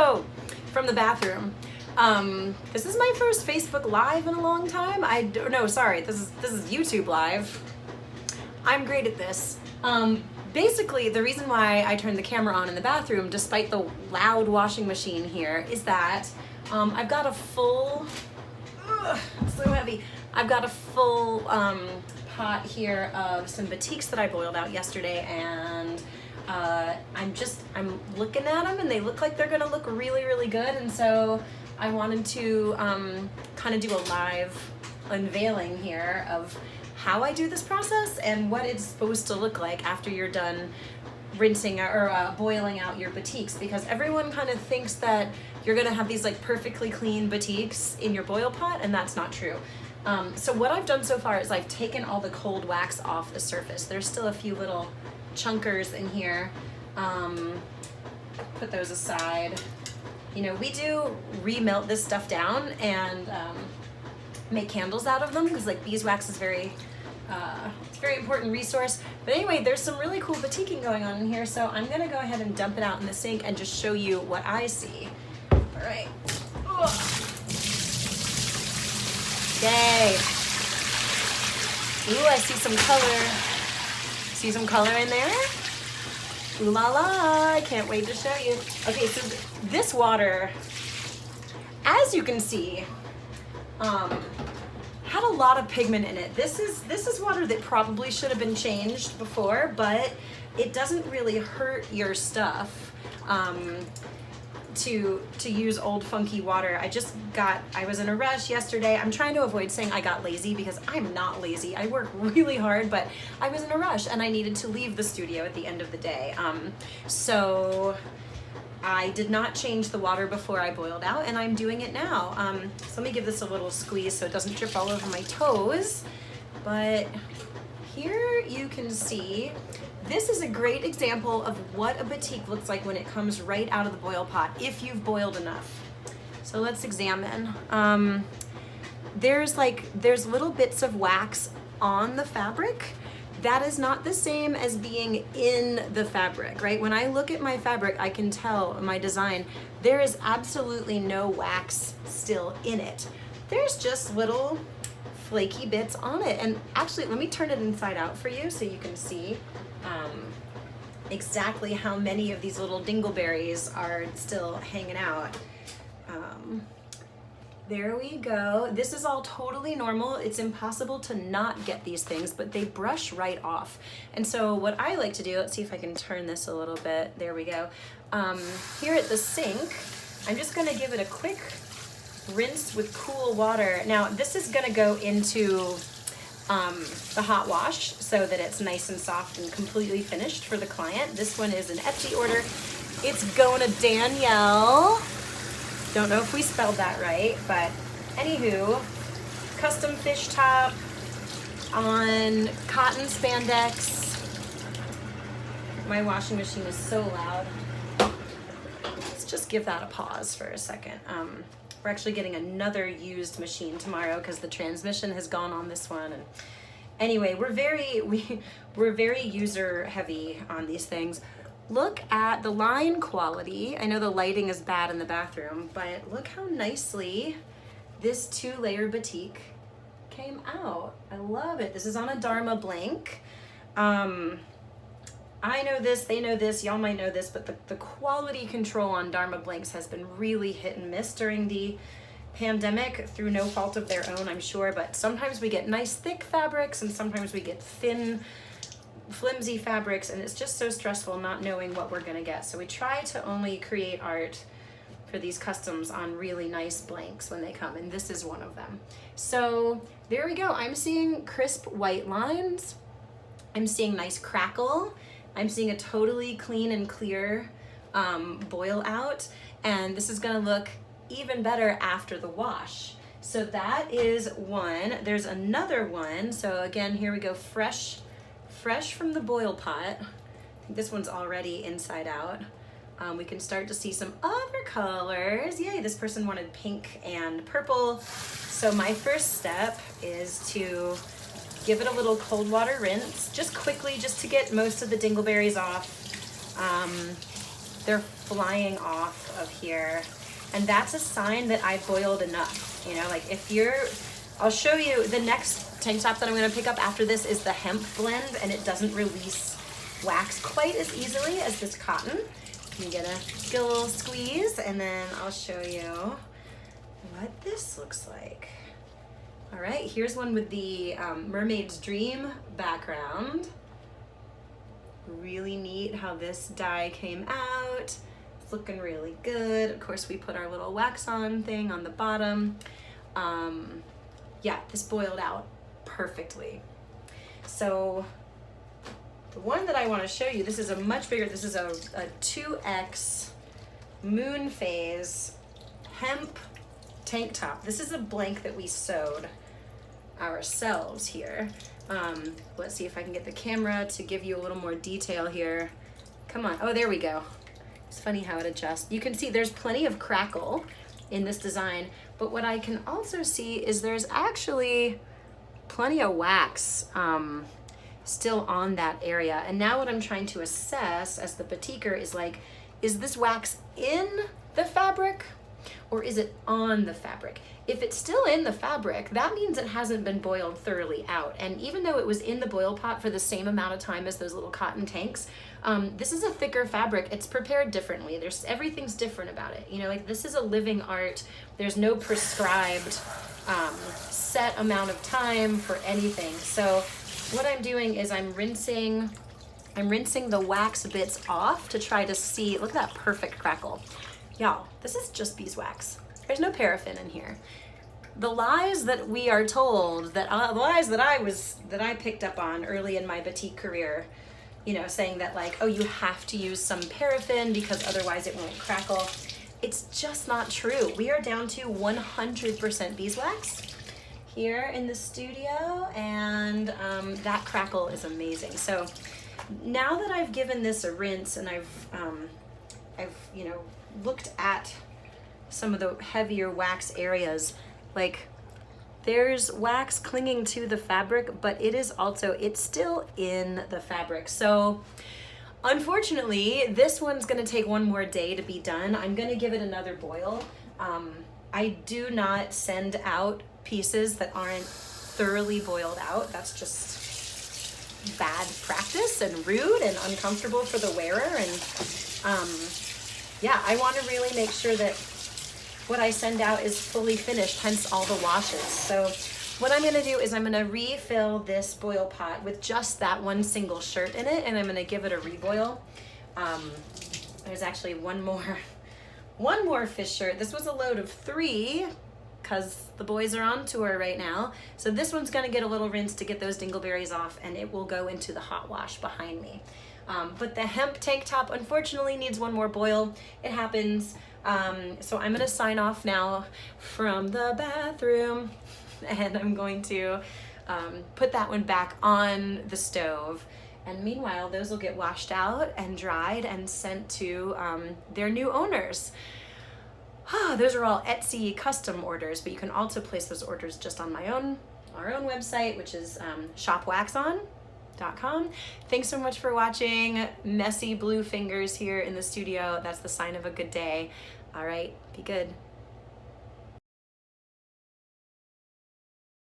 Hello from the bathroom. This is my first Facebook Live in a long time. This is YouTube Live. I'm great at this. Basically, the reason why I turned the camera on in the bathroom, despite the loud washing machine here, is that I've got a full, so heavy. I've got a full pot here of some batiks that I boiled out yesterday, and I'm looking at them and they look like they're gonna look really, really good, and so I wanted to kind of do a live unveiling here of how I do this process and what it's supposed to look like after you're done rinsing or boiling out your batiks, because everyone kind of thinks that you're gonna have these like perfectly clean batiks in your boil pot, and that's not true. So what I've done so far is I've taken all the cold wax off the surface. There's still a few little chunkers in here. Put those aside. You know, we do remelt this stuff down and make candles out of them, because like beeswax is it's a very important resource. But anyway, there's some really cool batiking going on in here, so I'm gonna go ahead and dump it out in the sink and just show you what I see. All right. Ugh. Yay. Ooh, I see some color. See some color in there? Ooh la la, I can't wait to show you. Okay, so this water, as you can see, had a lot of pigment in it. This is water that probably should have been changed before, but it doesn't really hurt your stuff to use old funky water. I was in a rush yesterday. I'm trying to avoid saying I got lazy, because I'm not lazy. I work really hard, but I was in a rush and I needed to leave the studio at the end of the day. So I did not change the water before I boiled out, and I'm doing it now. So let me give this a little squeeze so it doesn't drip all over my toes. But here you can see, this is a great example of what a batik looks like when it comes right out of the boil pot, if you've boiled enough. So let's examine. There's little bits of wax on the fabric. That is not the same as being in the fabric, right? When I look at my fabric, I can tell my design, there is absolutely no wax still in it. There's just little flaky bits on it. And actually, let me turn it inside out for you so you can see exactly how many of these little dingleberries are still hanging out. There we go. This is all totally normal. It's impossible to not get these things, but they brush right off. And so what I like to do, let's see if I can turn this a little bit. There we go. Here at the sink, I'm just gonna give it a quick rinse with cool water. Now this is gonna go into the hot wash so that it's nice and soft and completely finished for the client. This one is an Etsy order. It's going to Danielle. Don't know if we spelled that right, but anywho, custom fish top on cotton spandex. My washing machine is so loud. Let's just give that a pause for a second. We're actually getting another used machine tomorrow because the transmission has gone on this one. And anyway, we're very user heavy on these things. Look at the line quality. I know the lighting is bad in the bathroom, but look how nicely this 2-layer batik came out. I love it. This is on a Dharma blank. I know this, they know this, y'all might know this, but the quality control on Dharma blanks has been really hit and miss during the pandemic, through no fault of their own, I'm sure, but sometimes we get nice thick fabrics and sometimes we get thin, flimsy fabrics, and it's just so stressful not knowing what we're gonna get. So we try to only create art for these customs on really nice blanks when they come, and this is one of them. So there we go. I'm seeing crisp white lines. I'm seeing nice crackle. I'm seeing a totally clean and clear boil out, and this is gonna look even better after the wash. So that is one. There's another one. So again, here we go, fresh from the boil pot. I think this one's already inside out. We can start to see some other colors. Yay, this person wanted pink and purple. So my first step is to give it a little cold water rinse, just quickly, just to get most of the dingleberries off. they're flying off of here. And that's a sign that I boiled enough. You know, like if you're, I'll show you the next tank top that I'm gonna pick up after this is the hemp blend, and it doesn't release wax quite as easily as this cotton. You get a little squeeze, and then I'll show you what this looks like. All right, here's one with the Mermaid's Dream background. Really neat how this dye came out. It's looking really good. Of course, we put our little WAXON thing on the bottom. Yeah, this boiled out perfectly. So the one that I want to show you, this is a much bigger, this is a 2X moon phase hemp tank top. This is a blank that we sewed ourselves here. Let's see if I can get the camera to give you a little more detail here. Come on, oh, there we go. It's funny how it adjusts. You can see there's plenty of crackle in this design, but what I can also see is there's actually plenty of wax still on that area. And now what I'm trying to assess as the batiker is like, is this wax in the fabric or is it on the fabric? If it's still in the fabric, that means it hasn't been boiled thoroughly out. And even though it was in the boil pot for the same amount of time as those little cotton tanks, this is a thicker fabric. It's prepared differently. Everything's different about it. You know, like this is a living art. There's no prescribed set amount of time for anything. So what I'm doing is I'm rinsing the wax bits off to try to see, look at that perfect crackle. Y'all, this is just beeswax. There's no paraffin in here. The lies that we are told, the lies that I picked up on early in my batik career, you know, saying that like, oh, you have to use some paraffin because otherwise it won't crackle. It's just not true. We are down to 100% beeswax here in the studio, and that crackle is amazing. So now that I've given this a rinse and I've you know, looked at some of the heavier wax areas, like there's wax clinging to the fabric, but it is also, it's still in the fabric. So unfortunately, this one's gonna take one more day to be done. I'm gonna give it another boil. I do not send out pieces that aren't thoroughly boiled out. That's just bad practice and rude and uncomfortable for the wearer. And yeah, I want to really make sure that what I send out is fully finished, hence all the washes. So what I'm gonna do is I'm gonna refill this boil pot with just that one single shirt in it, and I'm gonna give it a reboil. There's actually one more fish shirt. This was a load of 3 because the boys are on tour right now. So this one's gonna get a little rinse to get those dingleberries off, and it will go into the hot wash behind me. But the hemp tank top unfortunately needs one more boil. It happens. So I'm gonna sign off now from the bathroom, and I'm going to put that one back on the stove. And meanwhile, those will get washed out and dried and sent to their new owners. Those are all Etsy custom orders, but you can also place those orders just on our own website, which is shopwaxon.com. Thanks so much for watching. Messy blue fingers here in the studio. That's the sign of a good day. All right, be good.